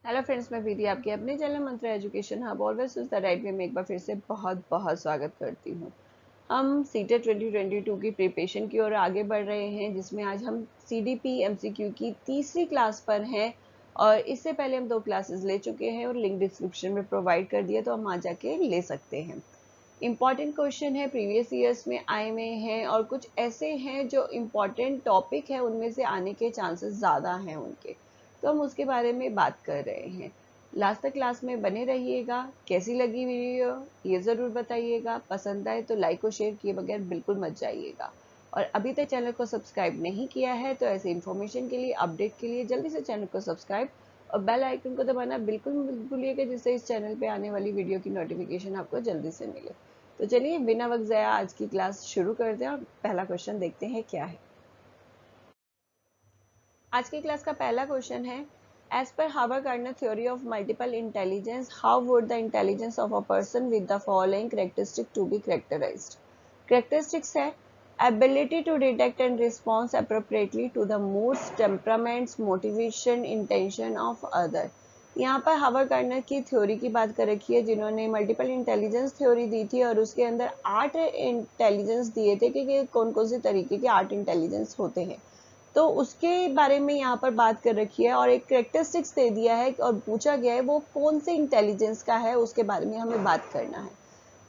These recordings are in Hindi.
हेलो फ्रेंड्स, मैं प्रीति आपके अपने चैनल मंत्र education hub always the right way में एक बार फिर से बहुत बहुत स्वागत करती हूँ। हम सीटेट 2022 की प्रिपरेशन की ओर आगे बढ़ रहे हैं, जिसमें आज हम सीडीपी एमसीक्यू की तीसरी क्लास पर हैं और इससे पहले हम 2 क्लासेस ले चुके हैं और लिंक डिस्क्रिप्शन में प्रोवाइड कर दिया, तो हम आ जाके ले सकते हैं। इम्पॉर्टेंट क्वेश्चन है, प्रीवियस ईयर्स में आए हुए हैं और कुछ ऐसे हैं जो इम्पॉर्टेंट टॉपिक है उनमें से आने के चांसेस ज़्यादा हैं उनके, तो हम उसके बारे में बात कर रहे हैं। लास्ट तक क्लास में बने रहिएगा। कैसी लगी वीडियो ये ज़रूर बताइएगा। पसंद आए तो लाइक और शेयर किए बगैर बिल्कुल मत जाइएगा। और अभी तक चैनल को सब्सक्राइब नहीं किया है तो ऐसे इन्फॉर्मेशन के लिए, अपडेट के लिए जल्दी से चैनल को सब्सक्राइब और बेल आइकन को दबाना बिल्कुल मत भूलिएगा, जिससे इस चैनल पे आने वाली वीडियो की नोटिफिकेशन आपको जल्दी से मिले। तो चलिए बिना वक्त ज़ाया आज की क्लास शुरू करते हैं और पहला क्वेश्चन देखते हैं क्या है। आज की क्लास का पहला क्वेश्चन है, as per Howard Gardner theory of multiple intelligence, how would the intelligence of a person with the following characteristic to be characterized. Characteristics है ability to detect and respond appropriately to the moods, temperaments, motivation, intention of other। यहाँ पर हार्वर्ड गार्डनर की थ्योरी की बात कर रखी है, जिन्होंने मल्टीपल इंटेलिजेंस थ्योरी दी थी और उसके अंदर 8 इंटेलिजेंस दिए थे कि कौन कौन से तरीके के 8 इंटेलिजेंस होते हैं, तो उसके बारे में यहाँ पर बात कर रखी है और एक कैरेक्टरिस्टिक्स दे दिया है और पूछा गया है वो कौन से इंटेलिजेंस का है, उसके बारे में हमें बात करना है।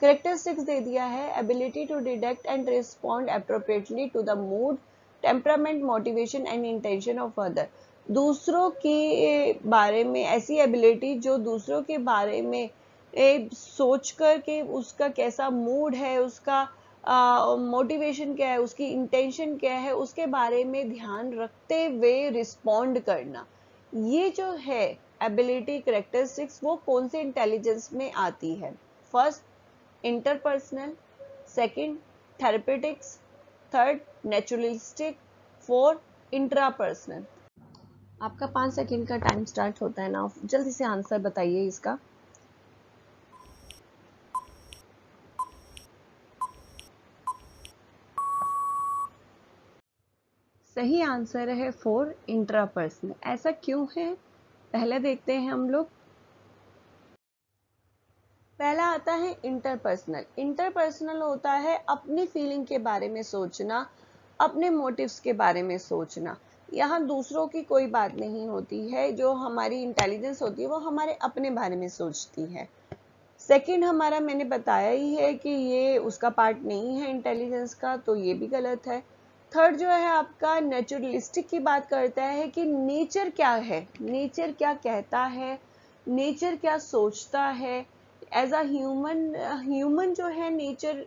कैरेक्टरिस्टिक्स दे दिया है, ability to detect and respond appropriately to the mood, temperament, motivation and intention of other. दूसरों के बारे में ऐसी एबिलिटी जो दूसरों के बारे में सोच कर के उसका कैसा मूड है, उसका मोटिवेशन क्या है, उसकी इंटेंशन क्या है, उसके बारे में ध्यान रखते हुए रिस्पॉन्ड करना। ये जो है एबिलिटी कैरेक्टरिस्टिक्स, वो कौन से इंटेलिजेंस में आती है? First interpersonal, second therapeutics, third naturalistic, four intrapersonal. आपका 5 सेकंड का टाइम स्टार्ट होता है ना, जल्दी से आंसर बताइए इसका। सही आंसर है 4 इंट्रापर्सनल। ऐसा क्यों है, पहले देखते हैं हम लोग। पहला आता है इंटरपर्सनल। इंटरपर्सनल होता है अपनी फीलिंग के बारे में सोचना, अपने मोटिव्स के बारे में सोचना। यहाँ दूसरों की कोई बात नहीं होती है, जो हमारी इंटेलिजेंस होती है वो हमारे अपने बारे में सोचती है। सेकंड हमारा मैंने बताया ही है कि ये उसका पार्ट नहीं है इंटेलिजेंस का, तो ये भी गलत है। थर्ड जो है आपका नेचुरलिस्टिक की बात करता है कि नेचर क्या है, नेचर क्या कहता है, नेचर क्या सोचता है। एज अ ह्यूमन जो है नेचर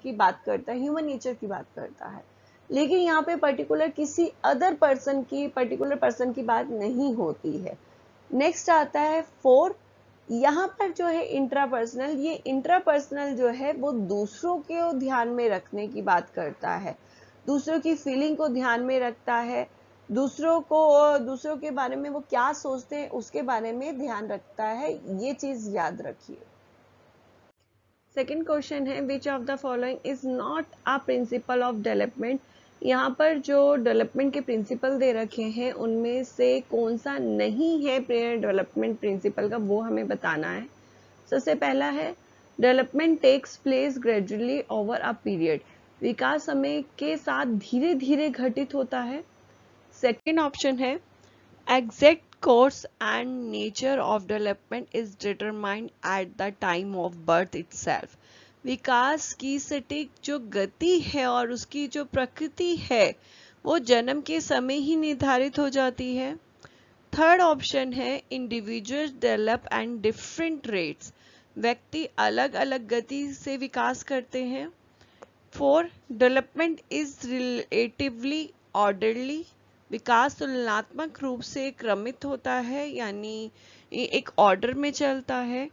की बात करता है, ह्यूमन नेचर की बात करता है, लेकिन यहाँ पे पर्टिकुलर किसी अदर पर्सन की, पर्टिकुलर पर्सन की बात नहीं होती है। नेक्स्ट आता है 4। यहाँ पर जो है इंट्रापर्सनल, ये इंट्रापर्सनल जो है वो दूसरों को ध्यान में रखने की बात करता है, दूसरों की फीलिंग को ध्यान में रखता है, दूसरों के बारे में वो क्या सोचते हैं उसके बारे में ध्यान रखता है। ये चीज याद रखिए। सेकेंड क्वेश्चन है, which of the following is not a principle of development. यहाँ पर जो डेवलपमेंट के प्रिंसिपल दे रखे हैं उनमें से कौन सा नहीं है डेवलपमेंट प्रिंसिपल का, वो हमें बताना है। सबसे पहला है, development takes place gradually over a period. विकास समय के साथ धीरे धीरे घटित होता है। सेकेंड ऑप्शन है, exact course and nature of development is determined at the time of birth itself। विकास की सटीक जो गति है और उसकी जो प्रकृति है वो जन्म के समय ही निर्धारित हो जाती है। थर्ड ऑप्शन है, individual develop and different rates. व्यक्ति अलग अलग गति से विकास करते हैं। 4 डेवलपमेंट इज रिलेटिवली ऑर्डरली। विकास तुलनात्मक रूप से क्रमित होता है, यानी एक ऑर्डर में चलता है।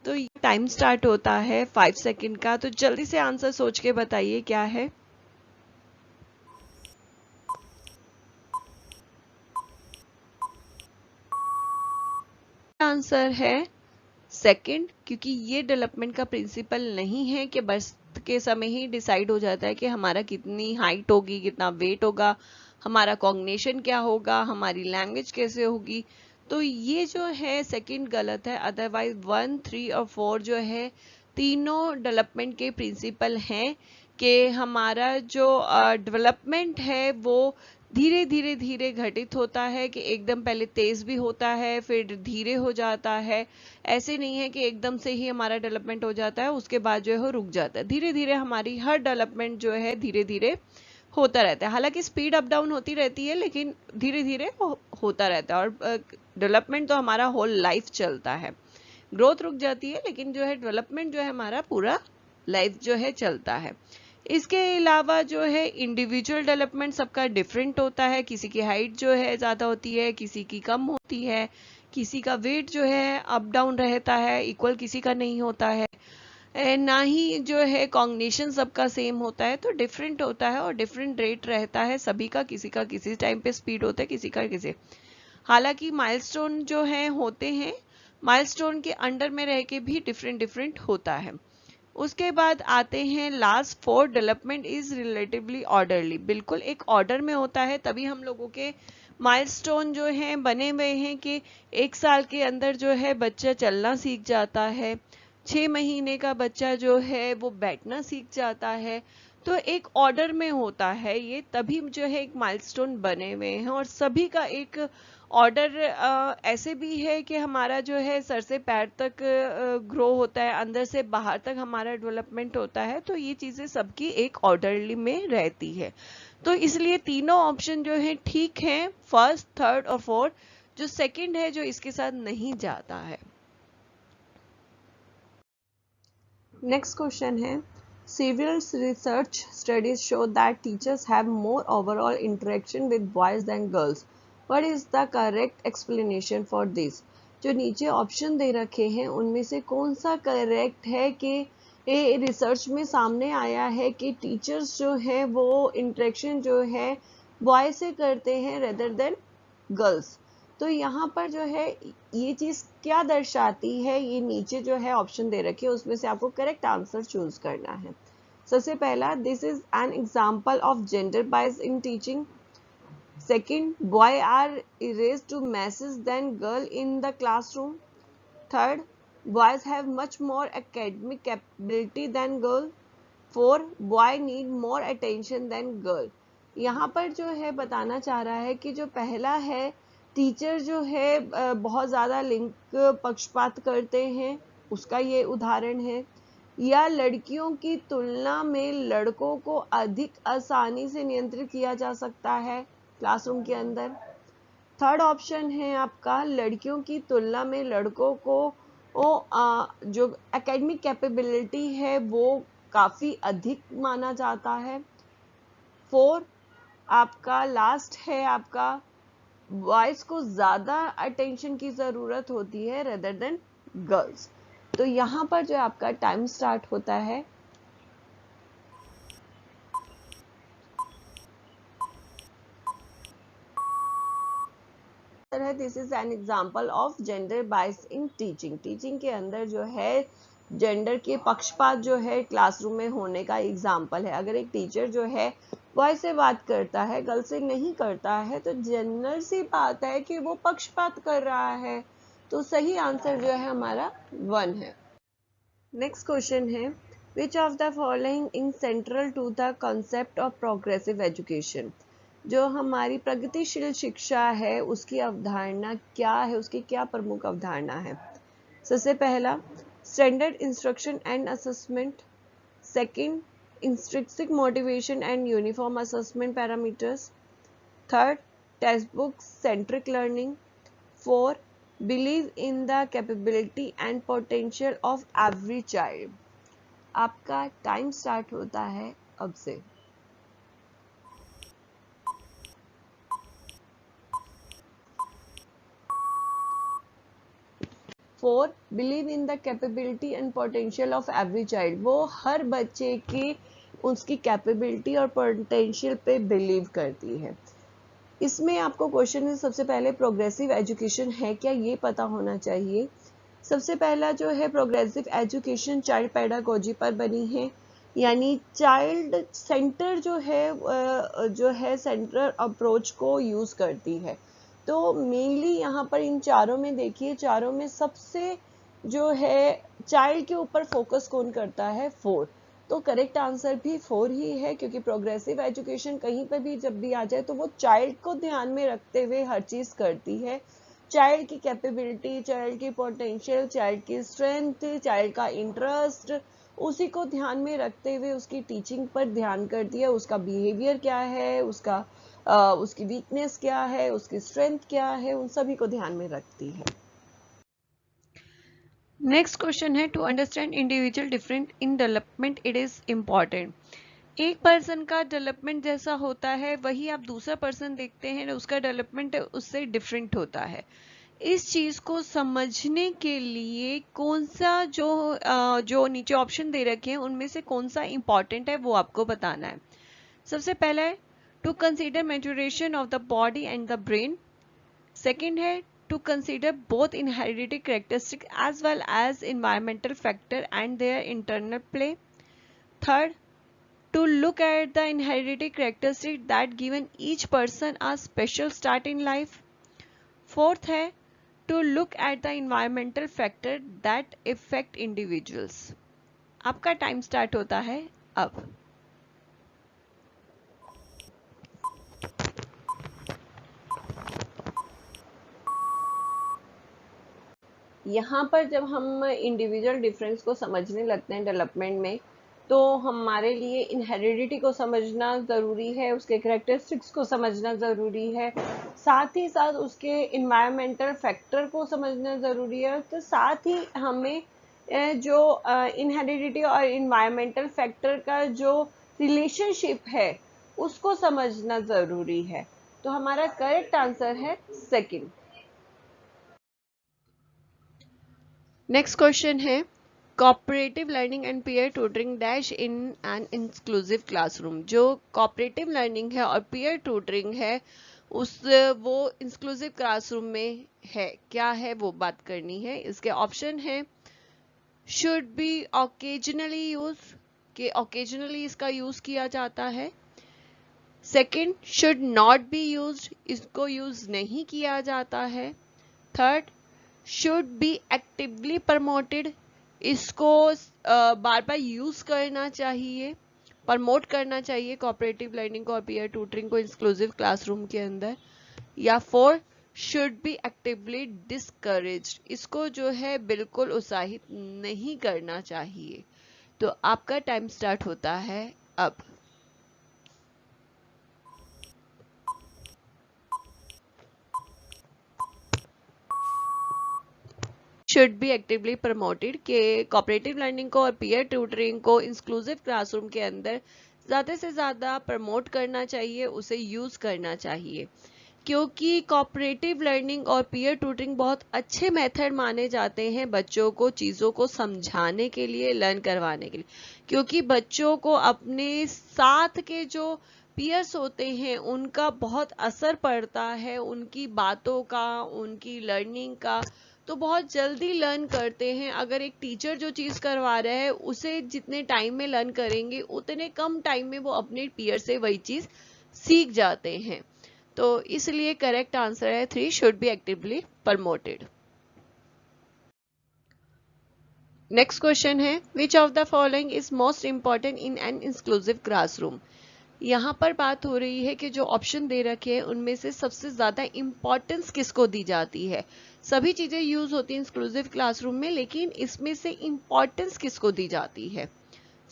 तो ये टाइम स्टार्ट होता है 5 सेकंड का, तो जल्दी से आंसर सोच के बताइए क्या है। आंसर है सेकंड, क्योंकि ये डेवलपमेंट का प्रिंसिपल नहीं है कि बर्थ के समय ही डिसाइड हो जाता है कि हमारा कितनी हाइट होगी, कितना वेट होगा, हमारा कॉग्निशन क्या होगा, हमारी लैंग्वेज कैसे होगी। तो ये जो है सेकंड गलत है। अदरवाइज 1, 3 और 4 जो है तीनों डेवलपमेंट के प्रिंसिपल हैं कि हमारा जो डेवलपमेंट है वो धीरे धीरे धीरे घटित होता है, कि एकदम पहले तेज भी होता है फिर धीरे हो जाता है। ऐसे नहीं है कि एकदम से ही हमारा डेवलपमेंट हो जाता है उसके बाद जो है वो रुक जाता है। धीरे धीरे हमारी हर डेवलपमेंट जो है धीरे धीरे होता रहता है। हालांकि स्पीड अप डाउन होती रहती है लेकिन धीरे धीरे होता रहता है। और डेवलपमेंट तो हमारा होल लाइफ चलता है। ग्रोथ रुक जाती है लेकिन जो है डेवलपमेंट जो है हमारा पूरा लाइफ जो है चलता है। इसके अलावा जो है इंडिविजुअल डेवलपमेंट सबका डिफरेंट होता है। किसी की हाइट जो है ज़्यादा होती है, किसी की कम होती है, किसी का वेट जो है अप डाउन रहता है, इक्वल किसी का नहीं होता है। ना ही जो है कॉग्निशन सबका सेम होता है, तो डिफरेंट होता है और डिफरेंट रेट रहता है सभी का किसी टाइम पे स्पीड होता है, किसी का किसी। हालांकि माइलस्टोन जो है होते हैं, माइलस्टोन के अंडर में रह के भी डिफरेंट डिफरेंट होता है। उसके बाद आते हैं last 4, development is relatively orderly. बिल्कुल एक ऑर्डर में होता है, तभी हम लोगों के माइलस्टोन जो है बने हुए हैं कि 1 साल के अंदर जो है बच्चा चलना सीख जाता है, 6 महीने का बच्चा जो है वो बैठना सीख जाता है। तो एक ऑर्डर में होता है ये, तभी जो है एक माइलस्टोन बने हुए हैं। और सभी का एक ऑर्डर ऐसे भी है कि हमारा जो है सर से पैर तक ग्रो होता है, अंदर से बाहर तक हमारा डेवलपमेंट होता है। तो ये चीज़ें सबकी एक ऑर्डरली में रहती है। तो इसलिए तीनों ऑप्शन जो है ठीक है, फर्स्ट, थर्ड और फोर्थ। जो सेकंड है जो इसके साथ नहीं जाता है। नेक्स्ट क्वेश्चन है, several research studies show that teachers have more overall interaction with boys than girls. What is the correct explanation for this? जो नीचे ऑप्शन दे रखे हैं उनमें से कौन सा करेक्ट है कि ये रिसर्च में सामने आया है कि टीचर्स जो है वो इंटरेक्शन जो है बॉय से करते हैं रेदर देन गर्ल्स। तो यहाँ पर जो है ये चीज क्या दर्शाती है, ये नीचे जो है ऑप्शन दे रखे हैं उसमें से आपको करेक्ट आंसर चूज करना है। सबसे पहला, this is an example of gender bias in teaching. Second, boy are erased to message than girl in the classroom. Third, boys have much more academic capability than girl. Four, boy need more attention than girl. यहाँ पर जो है बताना चाह रहा है कि जो पहला है, टीचर जो है बहुत ज़्यादा लिंग पक्षपात करते हैं, उसका ये उदाहरण है। या लड़कियों की तुलना में लड़कों को अधिक आसानी से नियंत्रित किया जा सकता है क्लासरूम के अंदर। थर्ड ऑप्शन है आपका, लड़कियों की तुलना में लड़कों को जो एकेडमिक कैपेबिलिटी है वो काफ़ी अधिक माना जाता है। फोर आपका लास्ट है आपका, बॉयज को ज़्यादा अटेंशन की ज़रूरत होती है रेदर देन गर्ल्स। तो यहाँ पर जो आपका टाइम स्टार्ट होता है। This is an example of gender bias in teaching. Teaching के अंदर जो है जेंडर के पक्षपात जो है क्लासरूम में होने का एग्जाम्पल है। अगर एक टीचर जो है बॉय से बात करता है, गर्ल से नहीं करता है, तो जनरल सी बात है कि वो पक्षपात कर रहा है। तो सही आंसर जो है हमारा 1 है। नेक्स्ट क्वेश्चन है, which of the following in central to the concept of progressive education. जो हमारी प्रगतिशील शिक्षा है उसकी अवधारणा क्या है, उसकी क्या प्रमुख अवधारणा है। सबसे पहला, standard instruction and assessment. Second, intrinsic motivation and uniform assessment parameters. Third, textbook centric learning. 4, believe in the capability and potential of every child. आपका टाइम स्टार्ट होता है अब से। Four, believe in the capability and potential of every child. वो हर बच्चे की उसकी कैपेबिलिटी और पोटेंशियल पे बिलीव करती है। इसमें आपको क्वेश्चन है, सबसे पहले प्रोग्रेसिव एजुकेशन है क्या, ये पता होना चाहिए। सबसे पहला जो है प्रोग्रेसिव एजुकेशन चाइल्ड पेडागोजी पर बनी है, यानी चाइल्ड सेंटर जो है सेंट्रल अप्रोच को यूज करती है। तो मेनली यहाँ पर इन चारों में देखिए, चारों में सबसे जो है चाइल्ड के ऊपर फोकस कौन करता है? 4। तो करेक्ट आंसर भी 4 ही है, क्योंकि प्रोग्रेसिव एजुकेशन कहीं पर भी जब भी आ जाए तो वो चाइल्ड को ध्यान में रखते हुए हर चीज करती है। चाइल्ड की कैपेबिलिटी, चाइल्ड की पोटेंशियल, चाइल्ड की स्ट्रेंथ, चाइल्ड का इंटरेस्ट, उसी को ध्यान में रखते हुए उसकी टीचिंग पर ध्यान करती है। उसका बिहेवियर क्या है, उसकी वीकनेस क्या है, उसकी स्ट्रेंथ क्या है, उन सभी को ध्यान में रखती है। नेक्स्ट क्वेश्चन है, to understand individual different in development it is important. एक पर्सन का डेवलपमेंट जैसा होता है वही आप दूसरा पर्सन देखते हैं, उसका डेवलपमेंट उससे डिफरेंट होता है। इस चीज को समझने के लिए कौन सा जो नीचे ऑप्शन दे रखे हैं उनमें से कौन सा इंपॉर्टेंट है वो आपको बताना है। सबसे पहला है to consider maturation of the body and the brain. Second है to consider both inherited characteristics as well as environmental factor and their internal play. Third, to look at the inherited characteristics that given each person a special start in life. Fourth है to look at the environmental factor that affect individuals. आपका टाइम स्टार्ट होता है अब। यहाँ पर जब हम इंडिविजुअल डिफरेंस को समझने लगते हैं डेवलपमेंट में, तो हमारे लिए इनहेरिडिटी को समझना ज़रूरी है, उसके करेक्टरिस्टिक्स को समझना ज़रूरी है, साथ ही साथ उसके इन्वायरमेंटल फैक्टर को समझना ज़रूरी है। तो साथ ही हमें जो इनहेरिडिटी और इन्वायरमेंटल फैक्टर का जो रिलेशनशिप है उसको समझना ज़रूरी है। तो हमारा करेक्ट आंसर है सेकंड। नेक्स्ट क्वेश्चन है cooperative learning and peer tutoring dash in an inclusive classroom. जो कोऑपरेटिव लर्निंग है और पीयर ट्यूटरिंग है वो इंक्लूसिव क्लासरूम में है, क्या है वो बात करनी है। इसके ऑप्शन है शुड बी ऑकेजनली यूज, के ऑकेजनली इसका यूज किया जाता है। Second, should not be used, इसको यूज नहीं किया जाता है। Third, should be actively promoted, इसको बार बार यूज करना चाहिए, प्रमोट करना चाहिए कोऑपरेटिव लर्निंग को और पीयर ट्यूटरिंग को इंक्लूसिव क्लासरूम के अंदर। या four, should be actively discouraged, इसको जो है बिल्कुल उत्साहित नहीं करना चाहिए। तो आपका टाइम स्टार्ट होता है अब। शुड बी एक्टिवली प्रमोटेड, के कोऑपरेटिव लर्निंग को और पीयर ट्यूटरिंग को इंक्लूसिव क्लासरूम के अंदर ज़्यादा से ज़्यादा प्रमोट करना चाहिए, उसे यूज़ करना चाहिए, क्योंकि कोऑपरेटिव लर्निंग और पीयर ट्यूटरिंग बहुत अच्छे मेथड माने जाते हैं बच्चों को चीज़ों को समझाने के लिए, लर्न करवाने के लिए। क्योंकि बच्चों को अपने साथ के जो पीयर्स होते हैं उनका बहुत असर पड़ता है, उनकी बातों का, उनकी लर्निंग का, तो बहुत जल्दी लर्न करते हैं। अगर एक टीचर जो चीज़ करवा रहा है उसे जितने टाइम में लर्न करेंगे उतने कम टाइम में वो अपने पीयर से वही चीज़ सीख जाते हैं। तो इसलिए करेक्ट आंसर है 3, should be actively promoted. Next question है which of the following is most important in an inclusive classroom. यहाँ पर बात हो रही है कि जो ऑप्शन दे रखे हैं उनमें से सबसे ज्यादा इंपॉर्टेंस किसको दी जाती है। सभी चीजें यूज होती हैं इंक्लूसिव क्लासरूम में, लेकिन इसमें से इंपॉर्टेंस किसको दी जाती है।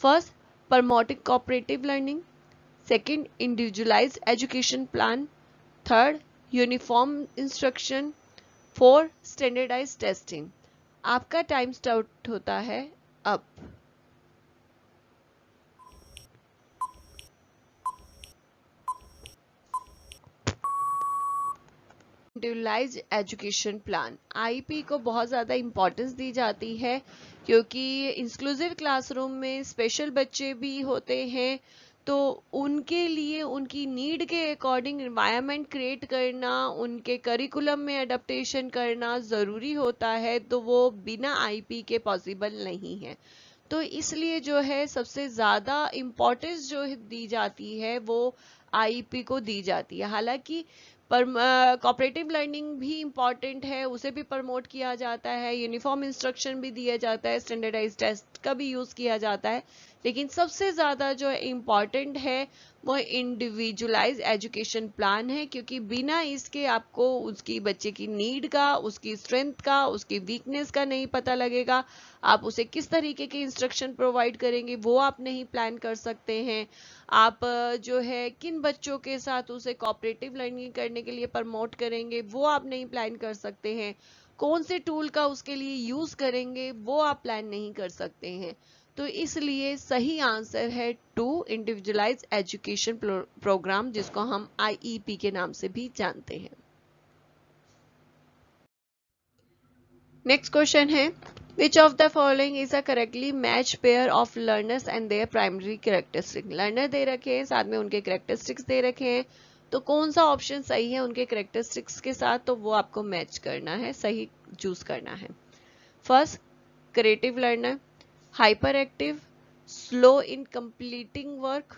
First, promoting cooperative learning. Second, individualized education plan. Third, uniform instruction. Four, standardized testing. आपका टाइम स्टार्ट होता है अब। इंडिविजुअलाइज्ड एजुकेशन प्लान, आईपी को बहुत ज़्यादा इंपॉर्टेंस दी जाती है, क्योंकि इंक्लूसिव क्लासरूम में स्पेशल बच्चे भी होते हैं, तो उनके लिए उनकी नीड के अकॉर्डिंग एनवायरनमेंट क्रिएट करना, उनके करिकुलम में अडेप्टेशन करना ज़रूरी होता है, तो वो बिना आईपी के पॉसिबल नहीं है। तो इसलिए जो है सबसे ज़्यादा इम्पोर्टेंस जो दी जाती है वो आईपी को दी जाती है। हालांकि पर कोऑपरेटिव लर्निंग भी इम्पॉर्टेंट है, उसे भी प्रमोट किया जाता है, यूनिफॉर्म इंस्ट्रक्शन भी दिया जाता है, स्टैंडर्डाइज टेस्ट का भी यूज़ किया जाता है, लेकिन सबसे ज़्यादा जो इम्पॉर्टेंट है वो इंडिविजुअलाइज एजुकेशन प्लान है, क्योंकि बिना इसके आपको उसकी बच्चे की नीड का, उसकी स्ट्रेंथ का, उसकी वीकनेस का नहीं पता लगेगा। आप उसे किस तरीके के इंस्ट्रक्शन प्रोवाइड करेंगे वो आप नहीं प्लान कर सकते हैं। आप जो है किन बच्चों के साथ उसे कोऑपरेटिव लर्निंग करने के लिए प्रमोट करेंगे वो आप नहीं प्लान कर सकते हैं। कौन से टूल का उसके लिए यूज करेंगे वो आप प्लान नहीं कर सकते हैं। तो इसलिए सही आंसर है 2, इंडिविजुअलाइज एजुकेशन प्रोग्राम, जिसको हम आईईपी के नाम से भी जानते हैं। नेक्स्ट क्वेश्चन है, Which of the following is a correctly matched pair of learners and their primary characteristics? Learner दे रखे हैं, साथ में उनके कैरेक्टरिस्टिक्स दे रखे हैं, तो कौन सा ऑप्शन सही है उनके कैरेक्टरिस्टिक्स के साथ, तो वो आपको मैच करना है, सही चूज करना है। First, creative learner, hyper active, slow in completing work.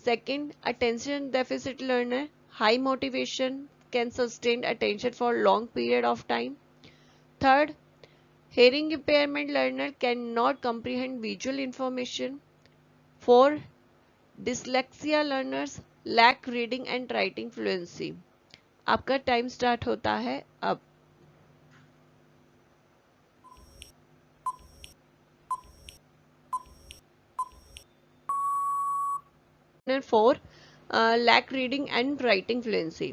Second, attention deficit learner, high motivation, can sustain attention for long period of time. Third, hearing impairment learner cannot comprehend visual information. 4, dyslexia learners lack reading and writing fluency. आपका टाइम स्टार्ट होता है अब। 4, lack reading and writing fluency।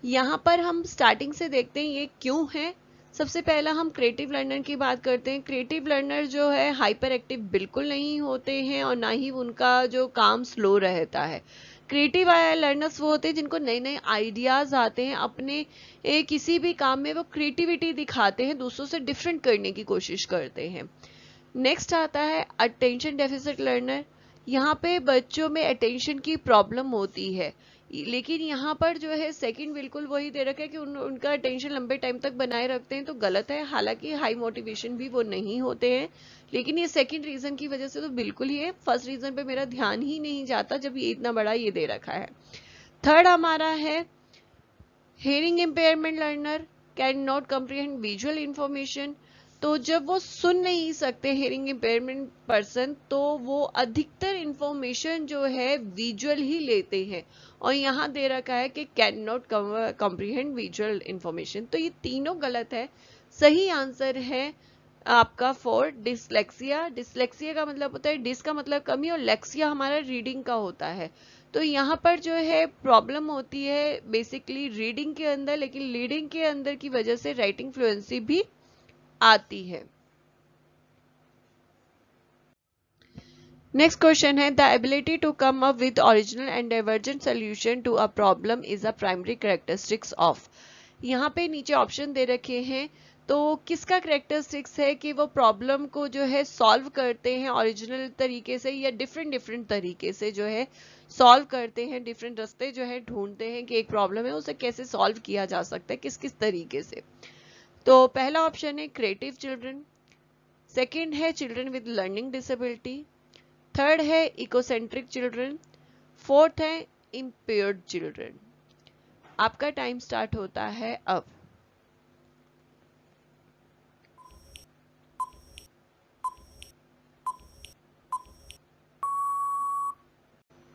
यहाँ पर हम स्टार्टिंग से देखते हैं ये क्यों है। सबसे पहला हम क्रिएटिव लर्नर की बात करते हैं। क्रिएटिव लर्नर जो है हाइपर एक्टिव बिल्कुल नहीं होते हैं और ना ही उनका जो काम स्लो रहता है। क्रिएटिव लर्नर्स वो होते हैं जिनको नए नए आइडियाज आते हैं, अपने किसी भी काम में वो क्रिएटिविटी दिखाते हैं, दूसरों से डिफरेंट करने की कोशिश करते हैं। नेक्स्ट आता है अटेंशन डेफिसिट लर्नर। यहाँ पे बच्चों में अटेंशन की प्रॉब्लम होती है, लेकिन यहाँ पर जो है सेकंड बिल्कुल वही दे रखा है कि उनका अटेंशन लंबे टाइम तक बनाए रखते हैं, तो गलत है। हालांकि हाई मोटिवेशन भी वो नहीं होते हैं, लेकिन ये सेकंड रीजन की वजह से तो बिल्कुल ही है। फर्स्ट रीजन पे मेरा ध्यान ही नहीं जाता जब ये इतना बड़ा ये दे रखा है। थर्ड हमारा है hearing impairment learner can not comprehend visual information. तो जब वो सुन नहीं सकते हियरिंग इम्पेयरमेंट पर्सन, तो वो अधिकतर इंफॉर्मेशन जो है विजुअल ही लेते हैं, और यहाँ दे रखा है कि can not comprehend visual information. तो ये तीनों गलत है। सही आंसर है आपका 4, डिसलेक्सिया। डिसलेक्सिया का मतलब होता है, डिस का मतलब कमी और लेक्सिया हमारा रीडिंग का होता है। तो यहाँ पर जो है प्रॉब्लम होती है बेसिकली रीडिंग के अंदर, लेकिन रीडिंग के अंदर की वजह से राइटिंग फ्लुएंसी भी आती है। नेक्स्ट क्वेश्चन है, the ability to come up with original and divergent solution to a problem is a primary characteristics of. यहाँ पे नीचे ऑप्शन दे रखे हैं, तो किसका कैरेक्टरिस्टिक्स है कि वो प्रॉब्लम को जो है सॉल्व करते हैं ओरिजिनल तरीके से या डिफरेंट तरीके से जो है सॉल्व करते हैं, डिफरेंट रास्ते जो है ढूंढते हैं कि एक प्रॉब्लम है उसे कैसे सॉल्व किया जा सकता है, किस किस तरीके से। तो पहला ऑप्शन है क्रिएटिव चिल्ड्रन, सेकंड है children with learning disability, third है इकोसेंट्रिक चिल्ड्रन, फोर्थ है इम्पेयर्ड चिल्ड्रन। आपका टाइम स्टार्ट होता है अब।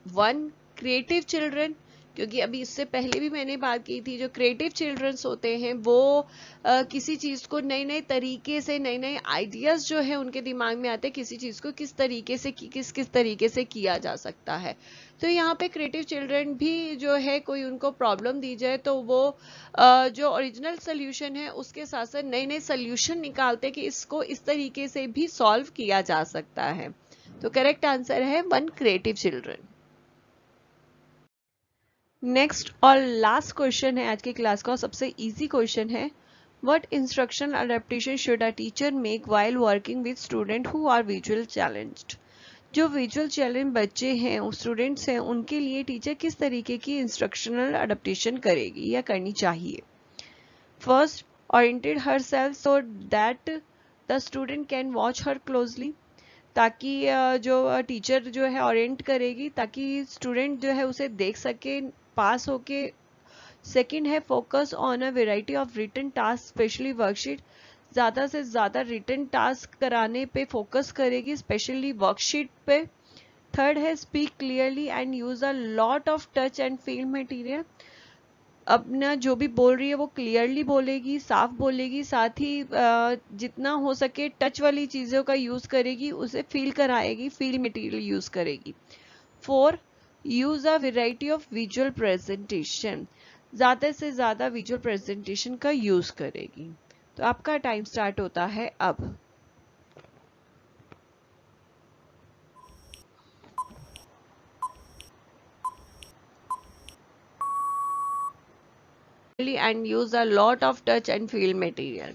वन, क्रिएटिव चिल्ड्रन, क्योंकि अभी इससे पहले भी मैंने बात की थी, जो क्रिएटिव चिल्ड्रंस होते हैं वो किसी चीज को नए नए तरीके से, नए नए आइडियाज जो है उनके दिमाग में आते हैं, किसी चीज को किस तरीके से किस तरीके से किया जा सकता है। तो यहाँ पे क्रिएटिव चिल्ड्रन भी जो है कोई उनको प्रॉब्लम दी जाए तो वो जो ओरिजिनल सोल्यूशन है उसके साथ साथ नए नए सोल्यूशन निकालते हैं कि इसको इस तरीके से भी सॉल्व किया जा सकता है। तो करेक्ट आंसर है 1, क्रिएटिव चिल्ड्रन। नेक्स्ट और लास्ट क्वेश्चन है आज की क्लास का, सबसे इजी क्वेश्चन है, what instruction adaptation should a teacher make while working with student who are visual challenged. जो विजुअल चैलेंज बच्चे हैं, स्टूडेंट्स हैं, उनके लिए टीचर किस तरीके की इंस्ट्रक्शनल अडेप्टेशन करेगी या करनी चाहिए। First, oriented her self so that the student can watch her closely, ताकि जो टीचर जो है ओरिएंट करेगी ताकि स्टूडेंट जो है उसे देख सके, पास होके सेकंड है focus on a variety of written task specially worksheet, ज़्यादा से ज़्यादा रिटन टास्क कराने पे फोकस करेगी स्पेशली वर्कशीट पे। थर्ड है speak clearly and use a lot of touch and feel material, अपना जो भी बोल रही है वो क्लियरली बोलेगी, साफ बोलेगी, साथ ही जितना हो सके टच वाली चीज़ों का यूज़ करेगी, उसे फील कराएगी, फील मटेरियल यूज़ करेगी। 4 use a variety of visual presentation, ज़्यादा से ज़्यादा विजुअल प्रेजेंटेशन का यूज़ करेगी। तो आपका टाइम स्टार्ट होता है अब। And use a lot of touch and feel material.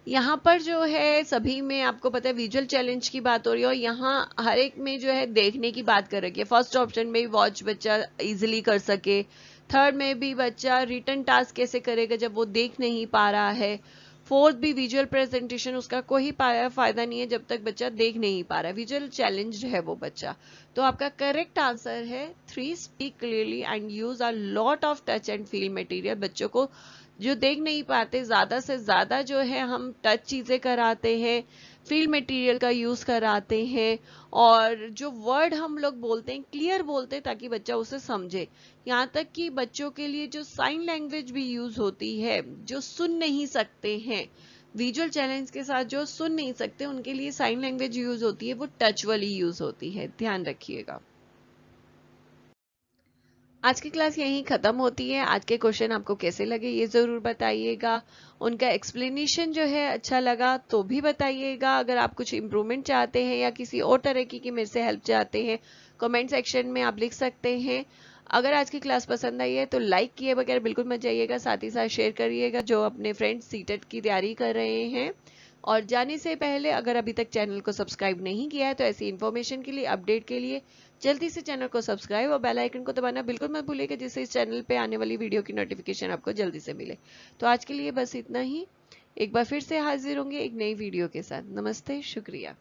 यहाँ पर जो है सभी में आपको पता है विजुअल चैलेंज की बात हो रही है और यहाँ हर एक में जो है देखने की बात कर रखी है। फर्स्ट ऑप्शन में वॉच बच्चा इजीली कर सके, थर्ड में भी बच्चा रिटन टास्क कैसे करेगा जब वो देख नहीं पा रहा है, फोर्थ भी विजुअल प्रेजेंटेशन, उसका कोई फायदा नहीं है जब तक बच्चा देख नहीं पा रहा है, विजुअल चैलेंज्ड है वो बच्चा। तो आपका करेक्ट आंसर है 3 speak clearly and use a lot of touch and feel material. बच्चों को जो देख नहीं पाते ज्यादा से ज्यादा जो है हम टच चीजें कराते हैं, फील मटेरियल का यूज कराते हैं, और जो वर्ड हम लोग बोलते हैं क्लियर बोलते हैं ताकि बच्चा उसे समझे। यहाँ तक कि बच्चों के लिए जो साइन लैंग्वेज भी यूज होती है, जो सुन नहीं सकते हैं, विजुअल चैलेंज के साथ जो सुन नहीं सकते उनके लिए साइन लैंग्वेज यूज होती है, वो टच वाली यूज होती है, ध्यान रखिएगा। आज की क्लास यहीं खत्म होती है। आज के क्वेश्चन आपको कैसे लगे ये जरूर बताइएगा, उनका एक्सप्लेनेशन जो है अच्छा लगा तो भी बताइएगा। अगर आप कुछ इम्प्रूवमेंट चाहते हैं या किसी और तरह की मेरे से हेल्प चाहते हैं, कमेंट सेक्शन में आप लिख सकते हैं। अगर आज की क्लास पसंद आई है तो लाइक किए बगैर बिल्कुल मत जाइएगा, साथ ही साथ शेयर करिएगा जो अपने फ्रेंड्स सीटेट की तैयारी कर रहे हैं। और जाने से पहले अगर अभी तक चैनल को सब्सक्राइब नहीं किया है तो ऐसी इन्फॉर्मेशन के लिए, अपडेट के लिए जल्दी से चैनल को सब्सक्राइब और बेल आइकन को दबाना बिल्कुल मत भूलिएगा, जिससे इस चैनल पे आने वाली वीडियो की नोटिफिकेशन आपको जल्दी से मिले। तो आज के लिए बस इतना ही। एक बार फिर से हाजिर होंगे एक नई वीडियो के साथ। नमस्ते, शुक्रिया।